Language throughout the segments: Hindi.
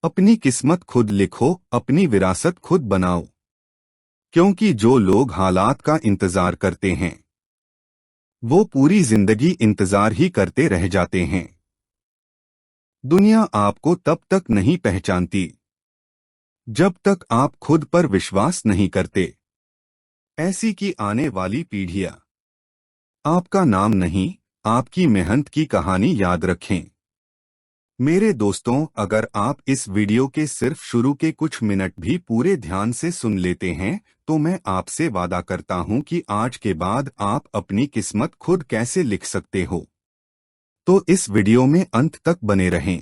अपनी किस्मत खुद लिखो, अपनी विरासत खुद बनाओ। क्योंकि जो लोग हालात का इंतजार करते हैं वो पूरी जिंदगी इंतजार ही करते रह जाते हैं। दुनिया आपको तब तक नहीं पहचानती जब तक आप खुद पर विश्वास नहीं करते। ऐसी कि आने वाली पीढ़ियां आपका नाम नहीं, आपकी मेहनत की कहानी याद रखें। मेरे दोस्तों, अगर आप इस वीडियो के सिर्फ शुरू के कुछ मिनट भी पूरे ध्यान से सुन लेते हैं तो मैं आपसे वादा करता हूं कि आज के बाद आप अपनी किस्मत खुद कैसे लिख सकते हो। तो इस वीडियो में अंत तक बने रहें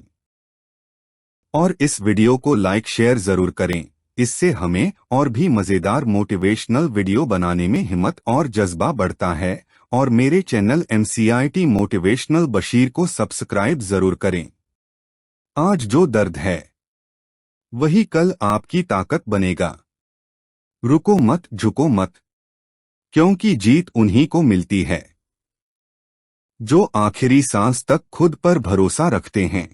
और इस वीडियो को लाइक शेयर जरूर करें। इससे हमें और भी मजेदार मोटिवेशनल वीडियो बनाने में हिम्मत और जज्बा बढ़ता है। और मेरे चैनल MCIT मोटिवेशनल बशीर को सब्सक्राइब जरूर करें। आज जो दर्द है वही कल आपकी ताकत बनेगा। रुको मत, झुको मत, क्योंकि जीत उन्हीं को मिलती है जो आखिरी सांस तक खुद पर भरोसा रखते हैं।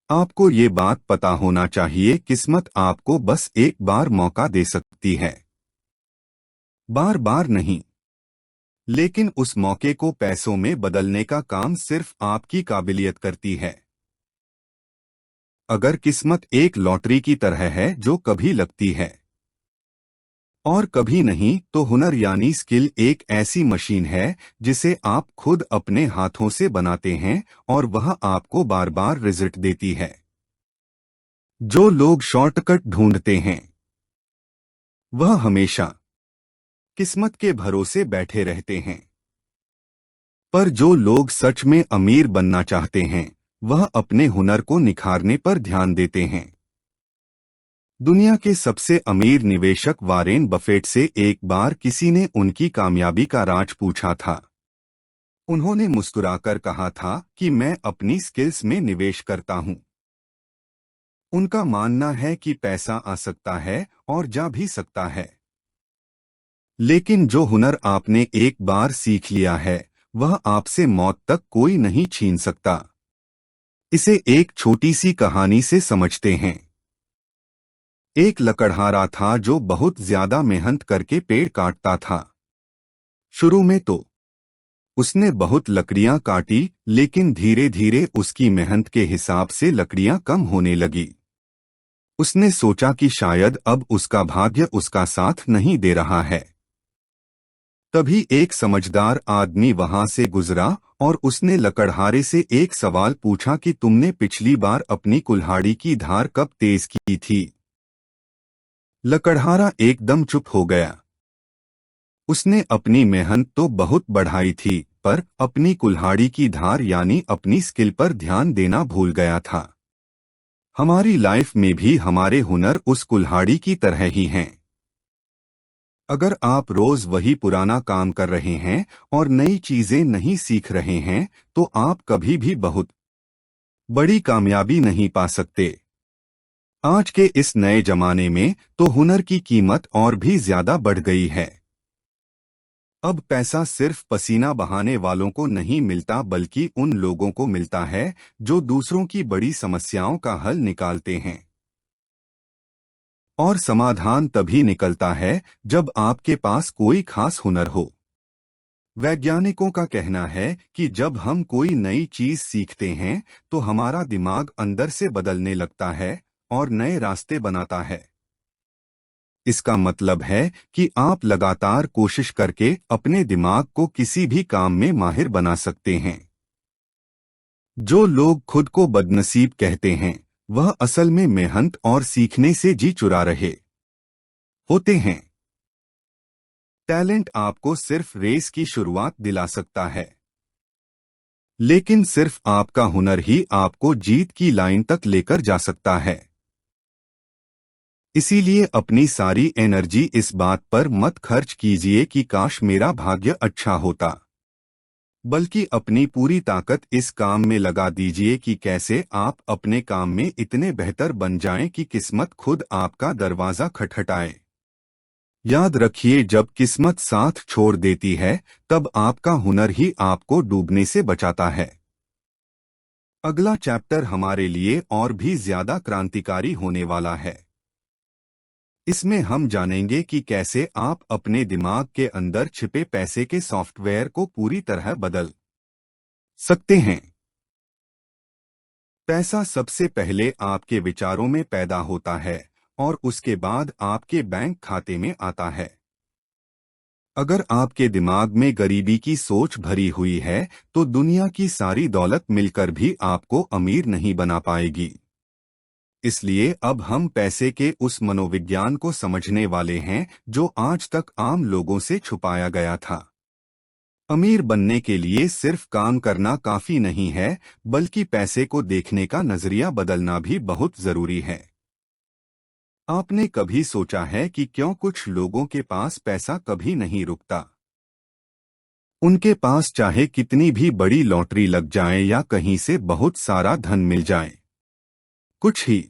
आपको ये बात पता होना चाहिए, किस्मत आपको बस एक बार मौका दे सकती है, बार बार नहीं। लेकिन उस मौके को पैसों में बदलने का काम सिर्फ आपकी काबिलियत करती है। अगर किस्मत एक लॉटरी की तरह है जो कभी लगती है और कभी नहीं, तो हुनर यानी स्किल एक ऐसी मशीन है जिसे आप खुद अपने हाथों से बनाते हैं और वह आपको बार बार रिजल्ट देती है। जो लोग शॉर्टकट ढूंढते हैं वह हमेशा किस्मत के भरोसे बैठे रहते हैं, पर जो लोग सच में अमीर बनना चाहते हैं वह अपने हुनर को निखारने पर ध्यान देते हैं। दुनिया के सबसे अमीर निवेशक वारेन बफेट से एक बार किसी ने उनकी कामयाबी का राज पूछा था। उन्होंने मुस्कुराकर कहा था कि मैं अपनी स्किल्स में निवेश करता हूं। उनका मानना है कि पैसा आ सकता है और जा भी सकता है, लेकिन जो हुनर आपने एक बार सीख लिया है वह आपसे मौत तक कोई नहीं छीन सकता। इसे एक छोटी सी कहानी से समझते हैं। एक लकड़हारा था जो बहुत ज्यादा मेहनत करके पेड़ काटता था। शुरू में तो उसने बहुत लकड़ियां काटी, लेकिन धीरे धीरे उसकी मेहनत के हिसाब से लकड़ियां कम होने लगी। उसने सोचा कि शायद अब उसका भाग्य उसका साथ नहीं दे रहा है। तभी एक समझदार आदमी वहां से गुजरा और उसने लकड़हारे से एक सवाल पूछा कि तुमने पिछली बार अपनी कुल्हाड़ी की धार कब तेज की थी। लकड़हारा एकदम चुप हो गया। उसने अपनी मेहनत तो बहुत बढ़ाई थी, पर अपनी कुल्हाड़ी की धार यानी अपनी स्किल पर ध्यान देना भूल गया था। हमारी लाइफ में भी हमारे हुनर उस कुल्हाड़ी की तरह ही हैं। अगर आप रोज वही पुराना काम कर रहे हैं और नई चीजें नहीं सीख रहे हैं तो आप कभी भी बहुत बड़ी कामयाबी नहीं पा सकते। आज के इस नए जमाने में तो हुनर की कीमत और भी ज्यादा बढ़ गई है। अब पैसा सिर्फ पसीना बहाने वालों को नहीं मिलता, बल्कि उन लोगों को मिलता है जो दूसरों की बड़ी समस्याओं का हल निकालते हैं। और समाधान तभी निकलता है जब आपके पास कोई खास हुनर हो। वैज्ञानिकों का कहना है कि जब हम कोई नई चीज सीखते हैं तो हमारा दिमाग अंदर से बदलने लगता है और नए रास्ते बनाता है। इसका मतलब है कि आप लगातार कोशिश करके अपने दिमाग को किसी भी काम में माहिर बना सकते हैं। जो लोग खुद को बदनसीब कहते हैं वह असल में मेहनत और सीखने से जी चुरा रहे होते हैं। टैलेंट आपको सिर्फ रेस की शुरुआत दिला सकता है, लेकिन सिर्फ आपका हुनर ही आपको जीत की लाइन तक लेकर जा सकता है। इसीलिए अपनी सारी एनर्जी इस बात पर मत खर्च कीजिए कि काश मेरा भाग्य अच्छा होता, बल्कि अपनी पूरी ताकत इस काम में लगा दीजिए कि कैसे आप अपने काम में इतने बेहतर बन जाएं कि किस्मत खुद आपका दरवाजा खटखटाए। याद रखिए, जब किस्मत साथ छोड़ देती है तब आपका हुनर ही आपको डूबने से बचाता है। अगला चैप्टर हमारे लिए और भी ज्यादा क्रांतिकारी होने वाला है। इसमें हम जानेंगे कि कैसे आप अपने दिमाग के अंदर छिपे पैसे के सॉफ्टवेयर को पूरी तरह बदल सकते हैं। पैसा सबसे पहले आपके विचारों में पैदा होता है और उसके बाद आपके बैंक खाते में आता है। अगर आपके दिमाग में गरीबी की सोच भरी हुई है तो दुनिया की सारी दौलत मिलकर भी आपको अमीर नहीं बना पाएगी। इसलिए अब हम पैसे के उस मनोविज्ञान को समझने वाले हैं जो आज तक आम लोगों से छुपाया गया था। अमीर बनने के लिए सिर्फ काम करना काफी नहीं है, बल्कि पैसे को देखने का नजरिया बदलना भी बहुत जरूरी है। आपने कभी सोचा है कि क्यों कुछ लोगों के पास पैसा कभी नहीं रुकता? उनके पास चाहे कितनी भी बड़ी लॉटरी लग जाए या कहीं से बहुत सारा धन मिल जाए, कुछ ही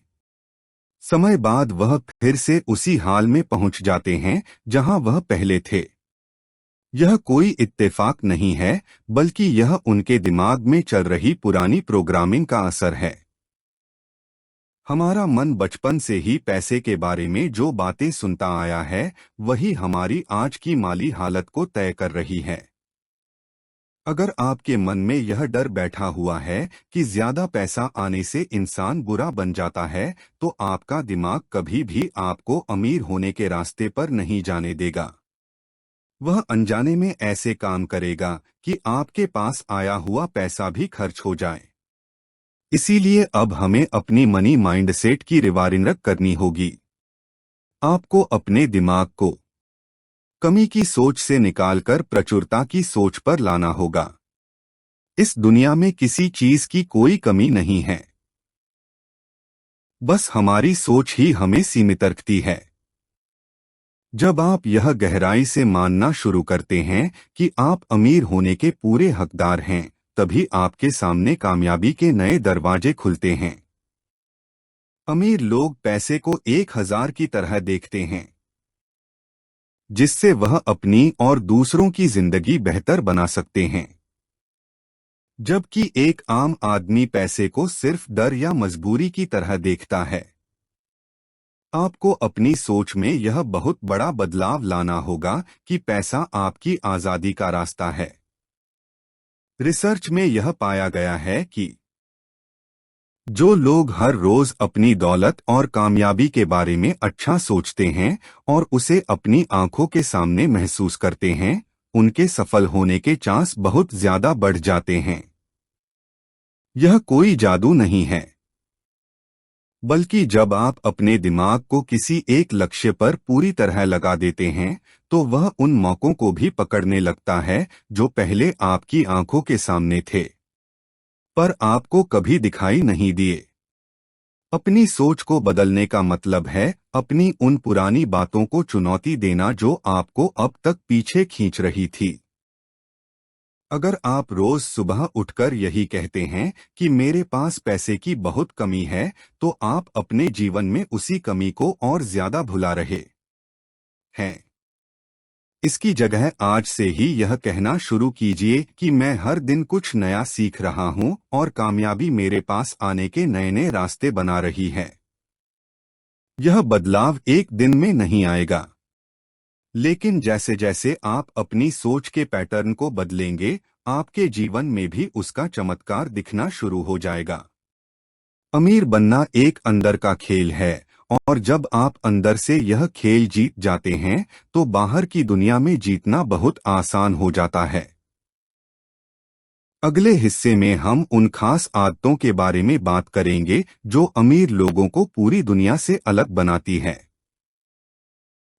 समय बाद वह फिर से उसी हाल में पहुंच जाते हैं जहां वह पहले थे। यह कोई इत्तेफाक नहीं है, बल्कि यह उनके दिमाग में चल रही पुरानी प्रोग्रामिंग का असर है। हमारा मन बचपन से ही पैसे के बारे में जो बातें सुनता आया है, वही हमारी आज की माली हालत को तय कर रही है। अगर आपके मन में यह डर बैठा हुआ है कि ज्यादा पैसा आने से इंसान बुरा बन जाता है, तो आपका दिमाग कभी भी आपको अमीर होने के रास्ते पर नहीं जाने देगा। वह अनजाने में ऐसे काम करेगा कि आपके पास आया हुआ पैसा भी खर्च हो जाए। इसीलिए अब हमें अपनी मनी माइंडसेट की रिवाइंड करनी होगी। आपको अपने दिमाग को कमी की सोच से निकालकर प्रचुरता की सोच पर लाना होगा। इस दुनिया में किसी चीज की कोई कमी नहीं है, बस हमारी सोच ही हमें सीमित रखती है। जब आप यह गहराई से मानना शुरू करते हैं कि आप अमीर होने के पूरे हकदार हैं, तभी आपके सामने कामयाबी के नए दरवाजे खुलते हैं। अमीर लोग पैसे को 1000 की तरह देखते हैं, जिससे वह अपनी और दूसरों की जिंदगी बेहतर बना सकते हैं। जबकि एक आम आदमी पैसे को सिर्फ डर या मजबूरी की तरह देखता है। आपको अपनी सोच में यह बहुत बड़ा बदलाव लाना होगा कि पैसा आपकी आजादी का रास्ता है। रिसर्च में यह पाया गया है कि जो लोग हर रोज अपनी दौलत और कामयाबी के बारे में अच्छा सोचते हैं और उसे अपनी आंखों के सामने महसूस करते हैं, उनके सफल होने के चांस बहुत ज्यादा बढ़ जाते हैं। यह कोई जादू नहीं है, बल्कि जब आप अपने दिमाग को किसी एक लक्ष्य पर पूरी तरह लगा देते हैं, तो वह उन मौकों को भी पकड़ने लगता है जो पहले आपकी आंखों के सामने थे, पर आपको कभी दिखाई नहीं दिए। अपनी सोच को बदलने का मतलब है अपनी उन पुरानी बातों को चुनौती देना जो आपको अब तक पीछे खींच रही थी। अगर आप रोज सुबह उठकर यही कहते हैं कि मेरे पास पैसे की बहुत कमी है, तो आप अपने जीवन में उसी कमी को और ज्यादा भुला रहे हैं। इसकी जगह आज से ही यह कहना शुरू कीजिए कि मैं हर दिन कुछ नया सीख रहा हूं और कामयाबी मेरे पास आने के नए नए रास्ते बना रही है। यह बदलाव एक दिन में नहीं आएगा, लेकिन जैसे जैसे आप अपनी सोच के पैटर्न को बदलेंगे, आपके जीवन में भी उसका चमत्कार दिखना शुरू हो जाएगा। अमीर बनना एक अंदर का खेल है, और जब आप अंदर से यह खेल जीत जाते हैं, तो बाहर की दुनिया में जीतना बहुत आसान हो जाता है। अगले हिस्से में हम उन खास आदतों के बारे में बात करेंगे जो अमीर लोगों को पूरी दुनिया से अलग बनाती है।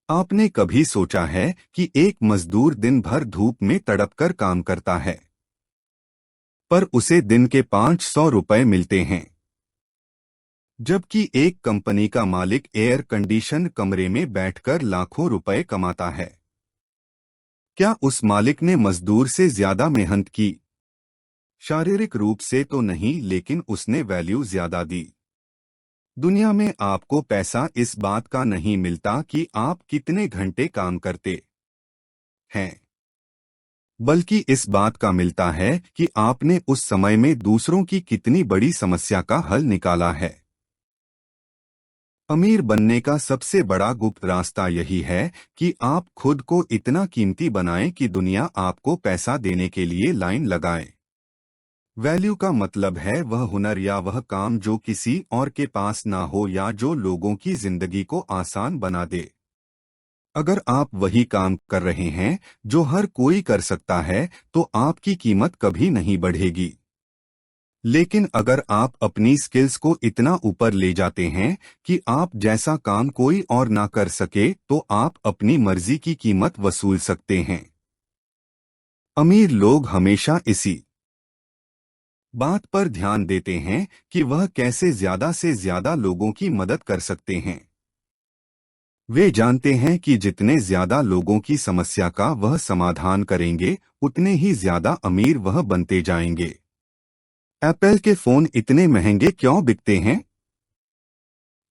आपने कभी सोचा है कि एक मजदूर दिन भर धूप में तड़पकर काम करता है, पर उसे दिन के 500 रुपए मिलते हैं, जबकि एक कंपनी का मालिक एयर कंडीशन कमरे में बैठकर लाखों रुपए कमाता है? क्या उस मालिक ने मजदूर से ज्यादा मेहनत की? शारीरिक रूप से तो नहीं, लेकिन उसने वैल्यू ज्यादा दी। दुनिया में आपको पैसा इस बात का नहीं मिलता कि आप कितने घंटे काम करते हैं। बल्कि इस बात का मिलता है कि आपने उस समय में दूसरों की कितनी बड़ी समस्या का हल निकाला है। अमीर बनने का सबसे बड़ा गुप्त रास्ता यही है कि आप खुद को इतना कीमती बनाएं कि दुनिया आपको पैसा देने के लिए लाइन लगाए। वैल्यू का मतलब है वह हुनर या वह काम जो किसी और के पास ना हो या जो लोगों की जिंदगी को आसान बना दे। अगर आप वही काम कर रहे हैं जो हर कोई कर सकता है, तो आपकी कीमत कभी नहीं बढ़ेगी। लेकिन अगर आप अपनी स्किल्स को इतना ऊपर ले जाते हैं कि आप जैसा काम कोई और ना कर सके, तो आप अपनी मर्जी की कीमत वसूल सकते हैं। अमीर लोग हमेशा इसी बात पर ध्यान देते हैं कि वह कैसे ज्यादा से ज्यादा लोगों की मदद कर सकते हैं। वे जानते हैं कि जितने ज्यादा लोगों की समस्या का वह समाधान करेंगे, उतने ही ज्यादा अमीर वह बनते जाएंगे। एप्पल के फोन इतने महंगे क्यों बिकते हैं?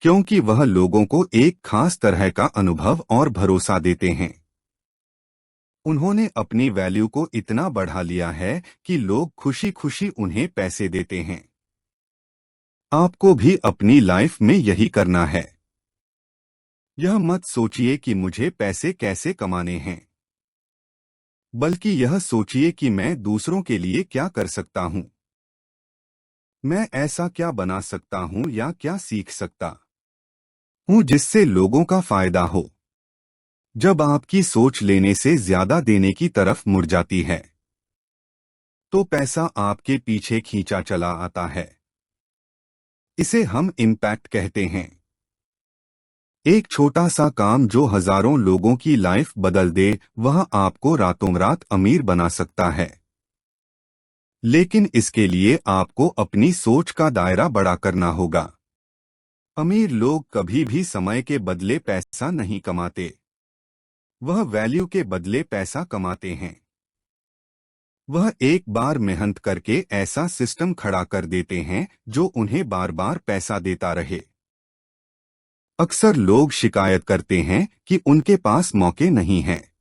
क्योंकि वह लोगों को एक खास तरह का अनुभव और भरोसा देते हैं। उन्होंने अपनी वैल्यू को इतना बढ़ा लिया है कि लोग खुशी खुशी उन्हें पैसे देते हैं। आपको भी अपनी लाइफ में यही करना है। यह मत सोचिए कि मुझे पैसे कैसे कमाने हैं, बल्कि यह सोचिए कि मैं दूसरों के लिए क्या कर सकता हूँ। मैं ऐसा क्या बना सकता हूँ या क्या सीख सकता हूँ जिससे लोगों का फायदा हो। जब आपकी सोच लेने से ज्यादा देने की तरफ मुड़ जाती है, तो पैसा आपके पीछे खींचा चला आता है। इसे हम इम्पैक्ट कहते हैं। एक छोटा सा काम जो हजारों लोगों की लाइफ बदल दे, वह आपको रातों रात अमीर बना सकता है। लेकिन इसके लिए आपको अपनी सोच का दायरा बड़ा करना होगा। अमीर लोग कभी भी समय के बदले पैसा नहीं कमाते, वह वैल्यू के बदले पैसा कमाते हैं। वह एक बार मेहनत करके ऐसा सिस्टम खड़ा कर देते हैं जो उन्हें बार बार पैसा देता रहे। अक्सर लोग शिकायत करते हैं कि उनके पास मौके नहीं हैं,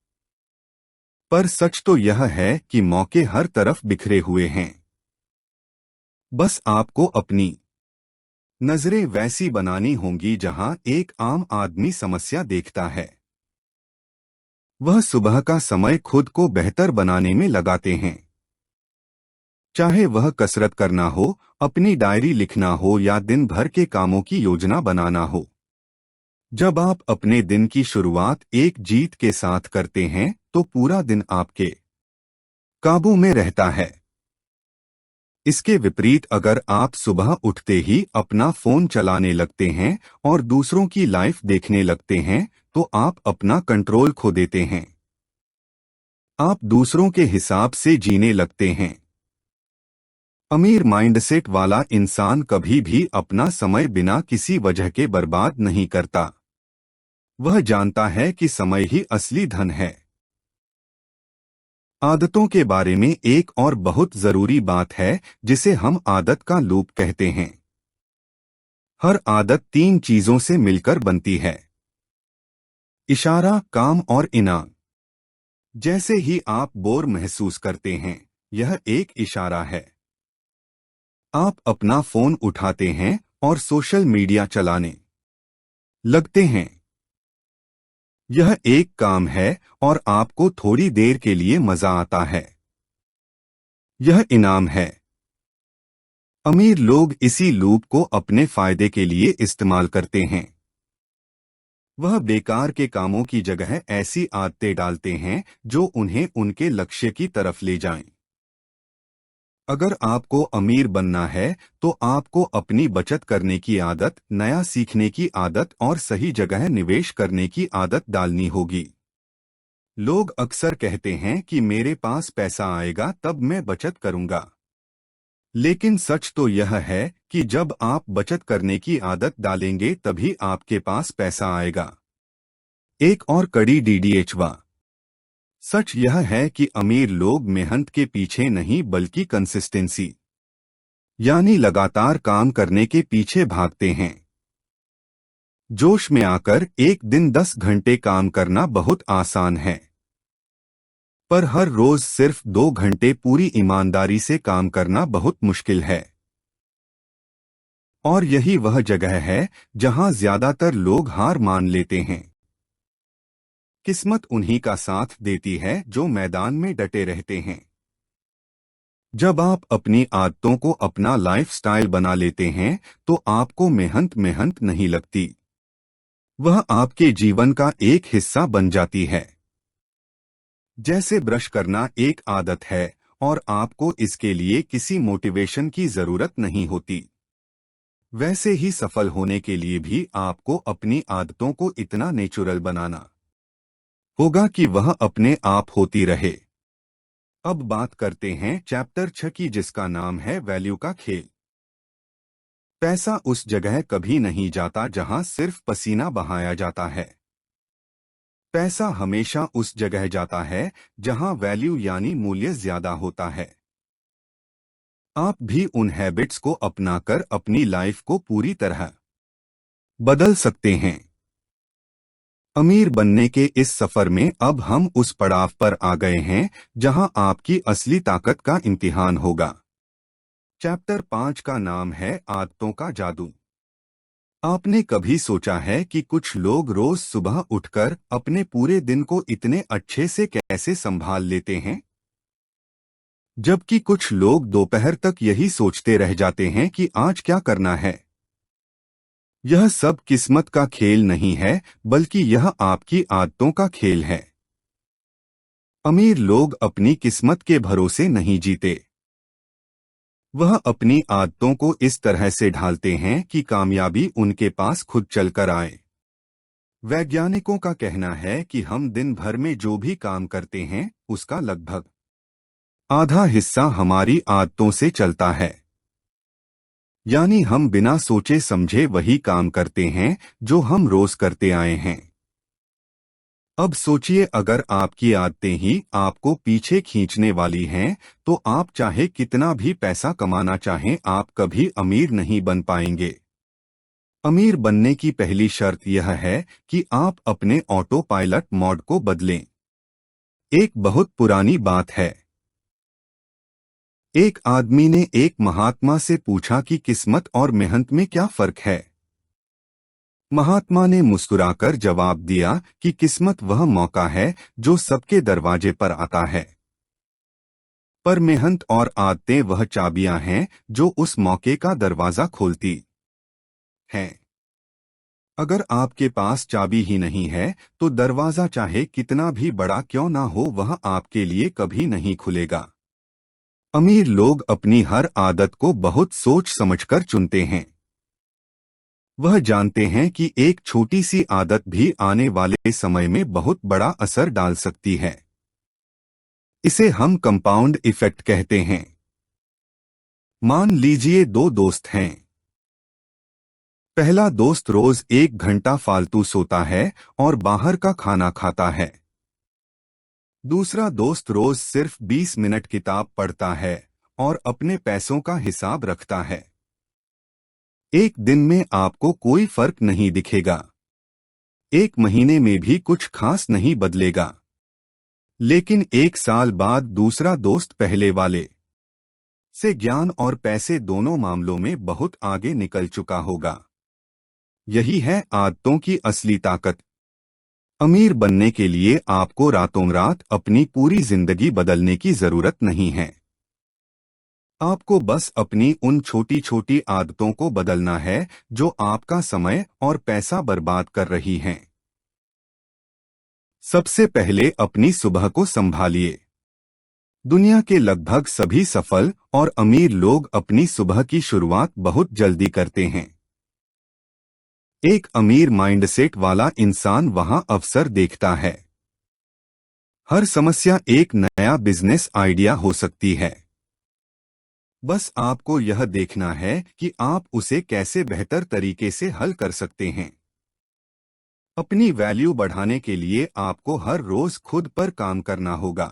पर सच तो यह है कि मौके हर तरफ बिखरे हुए हैं। बस आपको अपनी नजरें वैसी बनानी होंगी जहां एक आम आदमी समस्या देखता है। वह सुबह का समय खुद को बेहतर बनाने में लगाते हैं। चाहे वह कसरत करना हो, अपनी डायरी लिखना हो या दिन भर के कामों की योजना बनाना हो। जब आप अपने दिन की शुरुआत एक जीत के साथ करते हैं, तो पूरा दिन आपके काबू में रहता है। इसके विपरीत अगर आप सुबह उठते ही अपना फोन चलाने लगते हैं और दूसरों की लाइफ देखने लगते हैं, तो आप अपना कंट्रोल खो देते हैं। आप दूसरों के हिसाब से जीने लगते हैं। अमीर माइंडसेट वाला इंसान कभी भी अपना समय बिना किसी वजह के बर्बाद नहीं करता। वह जानता है कि समय ही असली धन है। आदतों के बारे में एक और बहुत जरूरी बात है, जिसे हम आदत का लूप कहते हैं। हर आदत तीन चीजों से मिलकर बनती है: इशारा, काम और इनाम। जैसे ही आप बोर महसूस करते हैं, यह एक इशारा है। आप अपना फोन उठाते हैं और सोशल मीडिया चलाने लगते हैं। यह एक काम है और आपको थोड़ी देर के लिए मजा आता है। यह इनाम है। अमीर लोग इसी लूप को अपने फायदे के लिए इस्तेमाल करते हैं। वह बेकार के कामों की जगह ऐसी आदतें डालते हैं जो उन्हें उनके लक्ष्य की तरफ ले जाएं। अगर आपको अमीर बनना है, तो आपको अपनी बचत करने की आदत, नया सीखने की आदत और सही जगह निवेश करने की आदत डालनी होगी। लोग अक्सर कहते हैं कि मेरे पास पैसा आएगा तब मैं बचत करूंगा। लेकिन सच तो यह है कि जब आप बचत करने की आदत डालेंगे तभी आपके पास पैसा आएगा। एक और कड़ी डीडीएचवा सच यह है कि अमीर लोग मेहनत के पीछे नहीं बल्कि कंसिस्टेंसी यानी लगातार काम करने के पीछे भागते हैं। जोश में आकर एक दिन 10 घंटे काम करना बहुत आसान है, पर हर रोज सिर्फ 2 घंटे पूरी ईमानदारी से काम करना बहुत मुश्किल है। और यही वह जगह है जहां ज्यादातर लोग हार मान लेते हैं। किस्मत उन्हीं का साथ देती है जो मैदान में डटे रहते हैं। जब आप अपनी आदतों को अपना लाइफस्टाइल बना लेते हैं तो आपको मेहनत मेहनत नहीं लगती, वह आपके जीवन का एक हिस्सा बन जाती है। जैसे ब्रश करना एक आदत है और आपको इसके लिए किसी मोटिवेशन की जरूरत नहीं होती, वैसे ही सफल होने के लिए भी आपको अपनी आदतों को इतना नेचुरल बनाना होगा कि वह अपने आप होती रहे। अब बात करते हैं चैप्टर 6 की, जिसका नाम है वैल्यू का खेल। पैसा उस जगह कभी नहीं जाता जहां सिर्फ पसीना बहाया जाता है। पैसा हमेशा उस जगह जाता है जहां वैल्यू यानी मूल्य ज्यादा होता है। आप भी उन हैबिट्स को अपनाकर अपनी लाइफ को पूरी तरह बदल सकते हैं। अमीर बनने के इस सफर में अब हम उस पड़ाव पर आ गए हैं जहां आपकी असली ताकत का इम्तिहान होगा। चैप्टर 5 का नाम है आदतों का जादू। आपने कभी सोचा है कि कुछ लोग रोज सुबह उठकर अपने पूरे दिन को इतने अच्छे से कैसे संभाल लेते हैं, जबकि कुछ लोग दोपहर तक यही सोचते रह जाते हैं कि आज क्या करना है। यह सब किस्मत का खेल नहीं है, बल्कि यह आपकी आदतों का खेल है। अमीर लोग अपनी किस्मत के भरोसे नहीं जीते, वह अपनी आदतों को इस तरह से ढालते हैं कि कामयाबी उनके पास खुद चलकर आए। वैज्ञानिकों का कहना है कि हम दिन भर में जो भी काम करते हैं उसका लगभग आधा हिस्सा हमारी आदतों से चलता है। यानी हम बिना सोचे समझे वही काम करते हैं जो हम रोज करते आए हैं। अब सोचिए, अगर आपकी आदतें ही आपको पीछे खींचने वाली हैं तो आप चाहे कितना भी पैसा कमाना चाहें, आप कभी अमीर नहीं बन पाएंगे। अमीर बनने की पहली शर्त यह है कि आप अपने ऑटो पायलट मोड को बदलें। एक बहुत पुरानी बात है। एक आदमी ने एक महात्मा से पूछा कि किस्मत और मेहनत में क्या फर्क है। महात्मा ने मुस्कुराकर जवाब दिया कि किस्मत वह मौका है जो सबके दरवाजे पर आता है, पर मेहनत और आदतें वह चाबियां हैं जो उस मौके का दरवाजा खोलती हैं। अगर आपके पास चाबी ही नहीं है तो दरवाजा चाहे कितना भी बड़ा क्यों ना हो, वह आपके लिए कभी नहीं खुलेगा। अमीर लोग अपनी हर आदत को बहुत सोच समझकर चुनते हैं। वह जानते हैं कि एक छोटी सी आदत भी आने वाले समय में बहुत बड़ा असर डाल सकती है। इसे हम कंपाउंड इफेक्ट कहते हैं। मान लीजिए दो दोस्त हैं। पहला दोस्त रोज 1 घंटा फालतू सोता है और बाहर का खाना खाता है। दूसरा दोस्त रोज सिर्फ 20 मिनट किताब पढ़ता है और अपने पैसों का हिसाब रखता है। एक दिन में आपको कोई फर्क नहीं दिखेगा, एक महीने में भी कुछ खास नहीं बदलेगा, लेकिन 1 साल बाद दूसरा दोस्त पहले वाले से ज्ञान और पैसे दोनों मामलों में बहुत आगे निकल चुका होगा। यही है आदतों की असली ताकत। अमीर बनने के लिए आपको रातों रात अपनी पूरी जिंदगी बदलने की जरूरत नहीं है। आपको बस अपनी उन छोटी छोटी आदतों को बदलना है जो आपका समय और पैसा बर्बाद कर रही हैं। सबसे पहले अपनी सुबह को संभालिए। दुनिया के लगभग सभी सफल और अमीर लोग अपनी सुबह की शुरुआत बहुत जल्दी करते हैं। एक अमीर माइंडसेट वाला इंसान वहां अवसर देखता है। हर समस्या एक नया बिजनेस आइडिया हो सकती है। बस आपको यह देखना है कि आप उसे कैसे बेहतर तरीके से हल कर सकते हैं। अपनी वैल्यू बढ़ाने के लिए आपको हर रोज खुद पर काम करना होगा।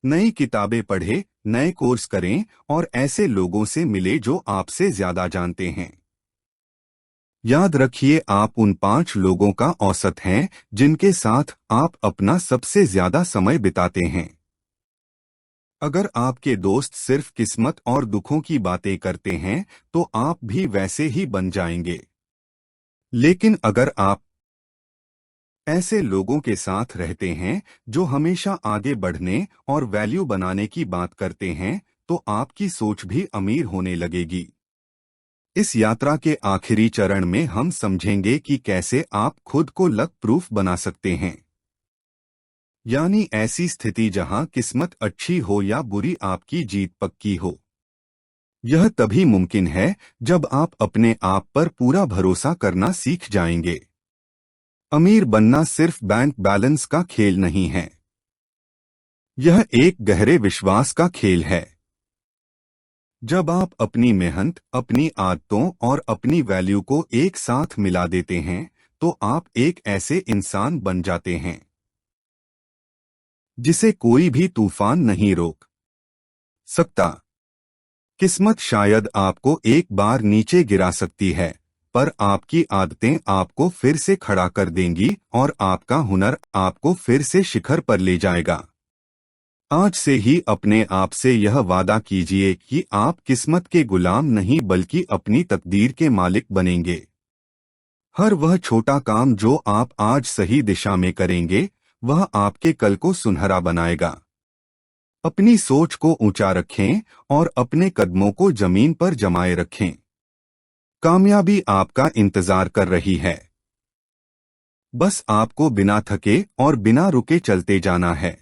नई किताबें पढ़ें, नए कोर्स करें और ऐसे लोगों से मिले जो आपसे ज्यादा जानते हैं। याद रखिए, आप उन 5 लोगों का औसत हैं जिनके साथ आप अपना सबसे ज्यादा समय बिताते हैं। अगर आपके दोस्त सिर्फ किस्मत और दुखों की बातें करते हैं, तो आप भी वैसे ही बन जाएंगे। लेकिन अगर आप ऐसे लोगों के साथ रहते हैं जो हमेशा आगे बढ़ने और वैल्यू बनाने की बात करते हैं, तो आपकी सोच भी अमीर होने लगेगी। इस यात्रा के आखिरी चरण में हम समझेंगे कि कैसे आप खुद को लक प्रूफ बना सकते हैं, यानी ऐसी स्थिति जहां किस्मत अच्छी हो या बुरी, आपकी जीत पक्की हो। यह तभी मुमकिन है जब आप अपने आप पर पूरा भरोसा करना सीख जाएंगे। अमीर बनना सिर्फ बैंक बैलेंस का खेल नहीं है, यह एक गहरे विश्वास का खेल है। जब आप अपनी मेहनत, अपनी आदतों और अपनी वैल्यू को एक साथ मिला देते हैं, तो आप एक ऐसे इंसान बन जाते हैं जिसे कोई भी तूफान नहीं रोक सकता। किस्मत शायद आपको एक बार नीचे गिरा सकती है, पर आपकी आदतें आपको फिर से खड़ा कर देंगी और आपका हुनर आपको फिर से शिखर पर ले जाएगा। आज से ही अपने आप से यह वादा कीजिए कि आप किस्मत के गुलाम नहीं बल्कि अपनी तकदीर के मालिक बनेंगे। हर वह छोटा काम जो आप आज सही दिशा में करेंगे, वह आपके कल को सुनहरा बनाएगा। अपनी सोच को ऊंचा रखें और अपने कदमों को जमीन पर जमाए रखें। कामयाबी आपका इंतजार कर रही है। बस आपको बिना थके और बिना रुके चलते जाना है।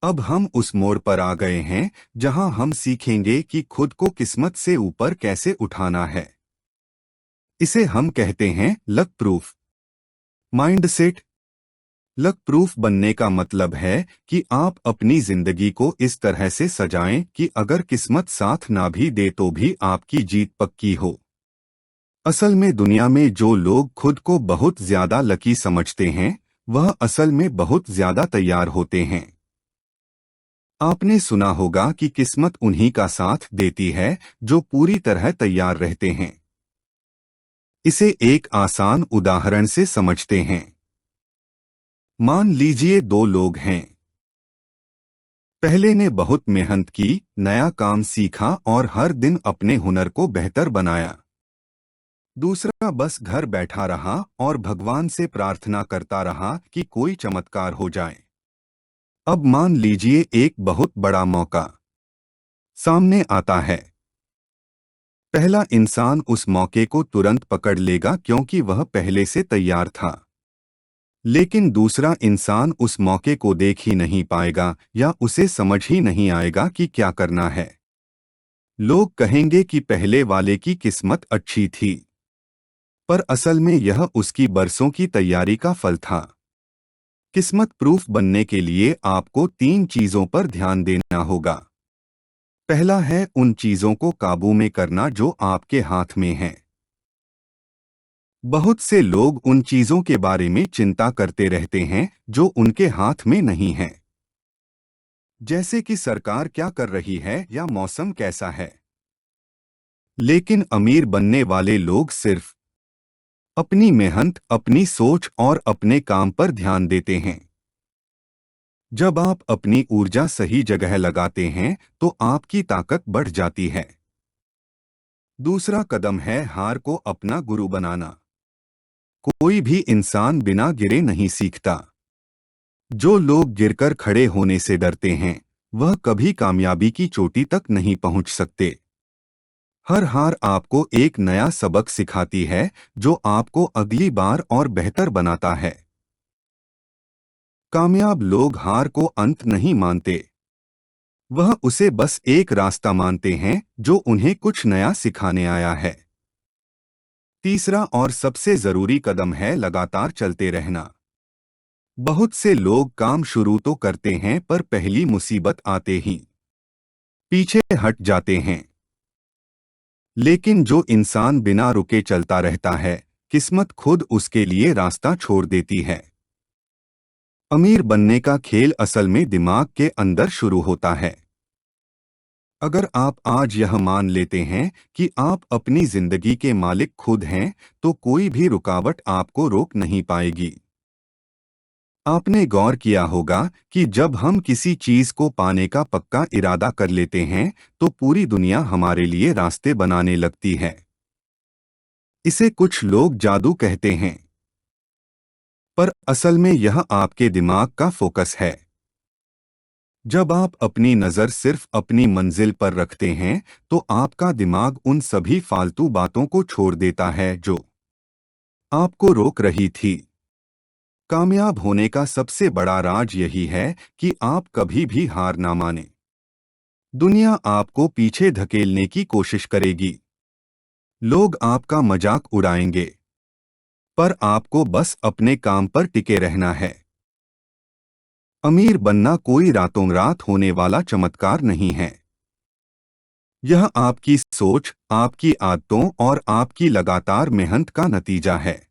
अब हम उस मोड़ पर आ गए हैं जहां हम सीखेंगे कि खुद को किस्मत से ऊपर कैसे उठाना है। इसे हम कहते हैं luck proof mindset. Luck proof बनने का मतलब है कि आप अपनी जिंदगी को इस तरह से सजाएं कि अगर किस्मत साथ ना भी दे तो भी आपकी जीत पक्की हो। असल में दुनिया में जो लोग खुद को बहुत ज्यादा लकी समझते हैं, वह असल में बहुत ज्यादा तैयार होते हैं। आपने सुना होगा कि किस्मत उन्हीं का साथ देती है जो पूरी तरह तैयार रहते हैं। इसे एक आसान उदाहरण से समझते हैं। मान लीजिए 2 लोग हैं। पहले ने बहुत मेहनत की, नया काम सीखा और हर दिन अपने हुनर को बेहतर बनाया। दूसरा बस घर बैठा रहा और भगवान से प्रार्थना करता रहा कि कोई चमत्कार हो जाए। अब मान लीजिए एक बहुत बड़ा मौका सामने आता है। पहला इंसान उस मौके को तुरंत पकड़ लेगा क्योंकि वह पहले से तैयार था। लेकिन दूसरा इंसान उस मौके को देख ही नहीं पाएगा या उसे समझ ही नहीं आएगा कि क्या करना है। लोग कहेंगे कि पहले वाले की किस्मत अच्छी थी, पर असल में यह उसकी बरसों की तैयारी का फल था। किस्मत प्रूफ बनने के लिए आपको 3 चीजों पर ध्यान देना होगा। पहला है उन चीजों को काबू में करना जो आपके हाथ में हैं। बहुत से लोग उन चीजों के बारे में चिंता करते रहते हैं जो उनके हाथ में नहीं हैं, जैसे कि सरकार क्या कर रही है या मौसम कैसा है। लेकिन अमीर बनने वाले लोग सिर्फ अपनी मेहनत, अपनी सोच और अपने काम पर ध्यान देते हैं। जब आप अपनी ऊर्जा सही जगह लगाते हैं, तो आपकी ताकत बढ़ जाती है। दूसरा कदम है हार को अपना गुरु बनाना। कोई भी इंसान बिना गिरे नहीं सीखता। जो लोग गिरकर खड़े होने से डरते हैं, वह कभी कामयाबी की चोटी तक नहीं पहुंच सकते। हर हार आपको एक नया सबक सिखाती है जो आपको अगली बार और बेहतर बनाता है। कामयाब लोग हार को अंत नहीं मानते, वह उसे बस एक रास्ता मानते हैं जो उन्हें कुछ नया सिखाने आया है। तीसरा और सबसे जरूरी कदम है लगातार चलते रहना। बहुत से लोग काम शुरू तो करते हैं पर पहली मुसीबत आते ही पीछे हट जाते हैं। लेकिन जो इंसान बिना रुके चलता रहता है, किस्मत खुद उसके लिए रास्ता छोड़ देती है। अमीर बनने का खेल असल में दिमाग के अंदर शुरू होता है। अगर आप आज यह मान लेते हैं कि आप अपनी जिंदगी के मालिक खुद हैं, तो कोई भी रुकावट आपको रोक नहीं पाएगी। आपने गौर किया होगा कि जब हम किसी चीज को पाने का पक्का इरादा कर लेते हैं, तो पूरी दुनिया हमारे लिए रास्ते बनाने लगती है। इसे कुछ लोग जादू कहते हैं, पर असल में यह आपके दिमाग का फोकस है। जब आप अपनी नज़र सिर्फ अपनी मंजिल पर रखते हैं, तो आपका दिमाग उन सभी फालतू बातों को छोड़ देता है जो आपको रोक रही थी। कामयाब होने का सबसे बड़ा राज यही है कि आप कभी भी हार ना माने। दुनिया आपको पीछे धकेलने की कोशिश करेगी। लोग आपका मजाक उड़ाएंगे, पर आपको बस अपने काम पर टिके रहना है। अमीर बनना कोई रातों रात होने वाला चमत्कार नहीं है। यह आपकी सोच, आपकी आदतों और आपकी लगातार मेहनत का नतीजा है।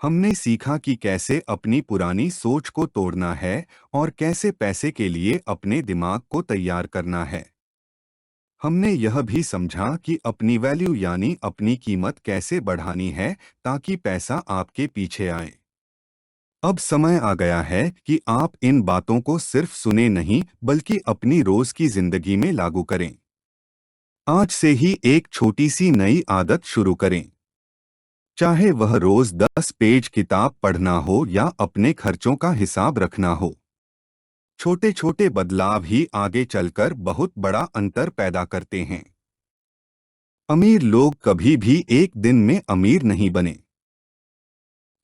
हमने सीखा कि कैसे अपनी पुरानी सोच को तोड़ना है और कैसे पैसे के लिए अपने दिमाग को तैयार करना है। हमने यह भी समझा कि अपनी वैल्यू यानी अपनी कीमत कैसे बढ़ानी है ताकि पैसा आपके पीछे आए। अब समय आ गया है कि आप इन बातों को सिर्फ सुने नहीं बल्कि अपनी रोज की जिंदगी में लागू करें। आज से ही एक छोटी सी नई आदत शुरू करें। चाहे वह रोज 10 पेज किताब पढ़ना हो या अपने खर्चों का हिसाब रखना हो। छोटे छोटे बदलाव ही आगे चलकर बहुत बड़ा अंतर पैदा करते हैं। अमीर लोग कभी भी एक दिन में अमीर नहीं बने।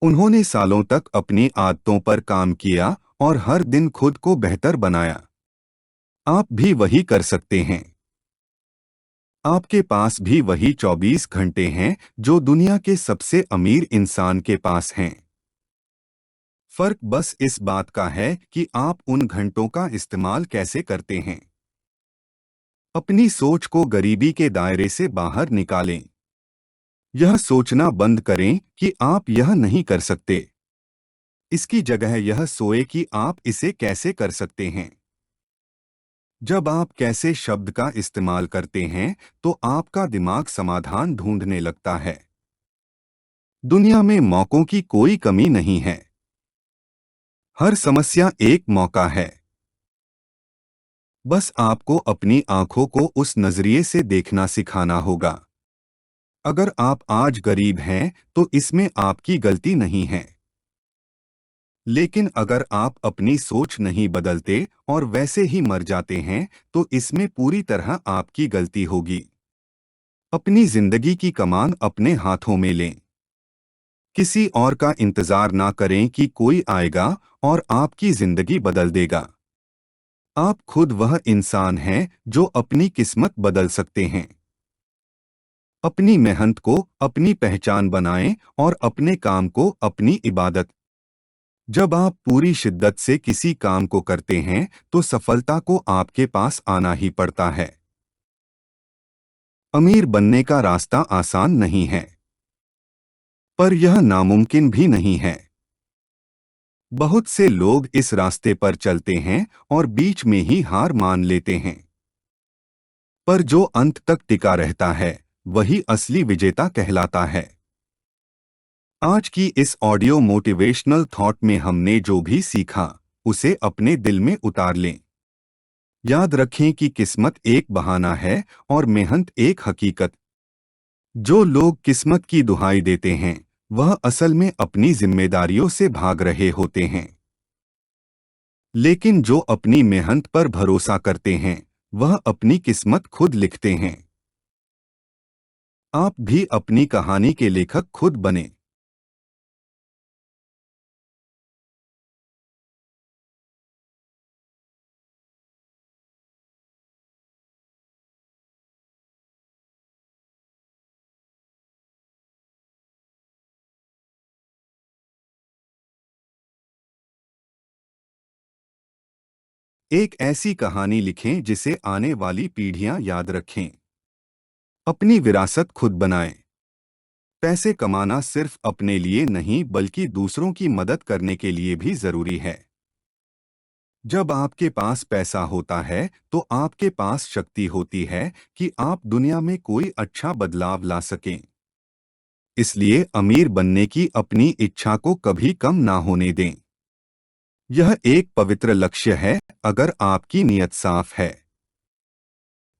उन्होंने सालों तक अपनी आदतों पर काम किया और हर दिन खुद को बेहतर बनाया। आप भी वही कर सकते हैं। आपके पास भी वही 24 घंटे हैं जो दुनिया के सबसे अमीर इंसान के पास हैं। फर्क बस इस बात का है कि आप उन घंटों का इस्तेमाल कैसे करते हैं। अपनी सोच को गरीबी के दायरे से बाहर निकालें। यह सोचना बंद करें कि आप यह नहीं कर सकते। इसकी जगह यह सोए कि आप इसे कैसे कर सकते हैं। जब आप कैसे शब्द का इस्तेमाल करते हैं, तो आपका दिमाग समाधान ढूंढने लगता है। दुनिया में मौकों की कोई कमी नहीं है। हर समस्या एक मौका है। बस आपको अपनी आंखों को उस नजरिए से देखना सिखाना होगा। अगर आप आज गरीब हैं, तो इसमें आपकी गलती नहीं है। लेकिन अगर आप अपनी सोच नहीं बदलते और वैसे ही मर जाते हैं, तो इसमें पूरी तरह आपकी गलती होगी। अपनी जिंदगी की कमान अपने हाथों में लें। किसी और का इंतजार ना करें कि कोई आएगा और आपकी जिंदगी बदल देगा। आप खुद वह इंसान हैं जो अपनी किस्मत बदल सकते हैं। अपनी मेहनत को अपनी पहचान बनाएं और अपने काम को अपनी इबादत। जब आप पूरी शिद्दत से किसी काम को करते हैं, तो सफलता को आपके पास आना ही पड़ता है। अमीर बनने का रास्ता आसान नहीं है, पर यह नामुमकिन भी नहीं है। बहुत से लोग इस रास्ते पर चलते हैं और बीच में ही हार मान लेते हैं। पर जो अंत तक टिका रहता है, वही असली विजेता कहलाता है। आज की इस ऑडियो मोटिवेशनल थॉट में हमने जो भी सीखा, उसे अपने दिल में उतार लें। याद रखें कि किस्मत एक बहाना है और मेहनत एक हकीकत। जो लोग किस्मत की दुहाई देते हैं, वह असल में अपनी जिम्मेदारियों से भाग रहे होते हैं। लेकिन जो अपनी मेहनत पर भरोसा करते हैं, वह अपनी किस्मत खुद लिखते हैं। आप भी अपनी कहानी के लेखक खुद बने। एक ऐसी कहानी लिखें जिसे आने वाली पीढ़ियां याद रखें। अपनी विरासत खुद बनाएं। पैसे कमाना सिर्फ अपने लिए नहीं बल्कि दूसरों की मदद करने के लिए भी जरूरी है। जब आपके पास पैसा होता है तो आपके पास शक्ति होती है कि आप दुनिया में कोई अच्छा बदलाव ला सकें। इसलिए अमीर बनने की अपनी इच्छा को कभी कम ना होने दें। यह एक पवित्र लक्ष्य है अगर आपकी नीयत साफ है।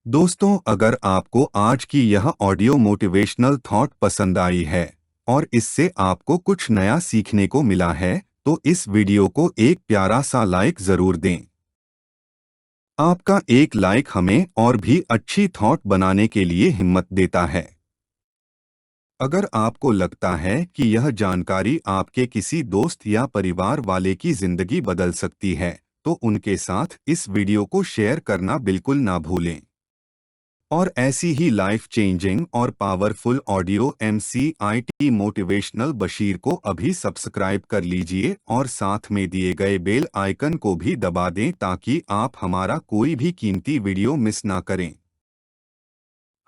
दोस्तों, अगर आपको आज की यह ऑडियो मोटिवेशनल थॉट पसंद आई है और इससे आपको कुछ नया सीखने को मिला है तो इस वीडियो को एक प्यारा सा लाइक जरूर दें। आपका एक लाइक हमें और भी अच्छी थॉट बनाने के लिए हिम्मत देता है। अगर आपको लगता है कि यह जानकारी आपके किसी दोस्त या परिवार वाले की जिंदगी बदल सकती है तो उनके साथ इस वीडियो को शेयर करना बिल्कुल ना भूलें। और ऐसी ही लाइफ चेंजिंग और powerful audio MCIT motivational Bashir को अभी सब्सक्राइब कर लीजिए और साथ में दिए गए बेल आइकन को भी दबा दें ताकि आप हमारा कोई भी कीमती वीडियो मिस ना करें।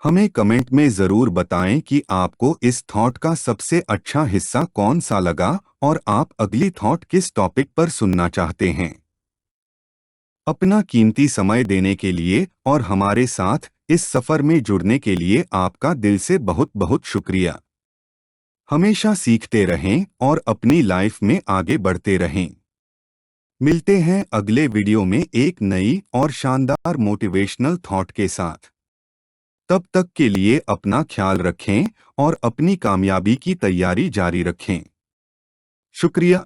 हमें कमेंट में ज़रूर बताएं कि आपको इस थॉट का सबसे अच्छा हिस्सा कौन सा लगा और आप अगली थॉट किस टॉपिक पर सुनना चाहते हैं। अपना कीमती समय देने के लिए और हमारे साथ इस सफर में जुड़ने के लिए आपका दिल से बहुत बहुत शुक्रिया। हमेशा सीखते रहें और अपनी लाइफ में आगे बढ़ते रहें। मिलते हैं अगले वीडियो में एक नई और शानदार मोटिवेशनल थॉट के साथ। तब तक के लिए अपना ख्याल रखें और अपनी कामयाबी की तैयारी जारी रखें। शुक्रिया।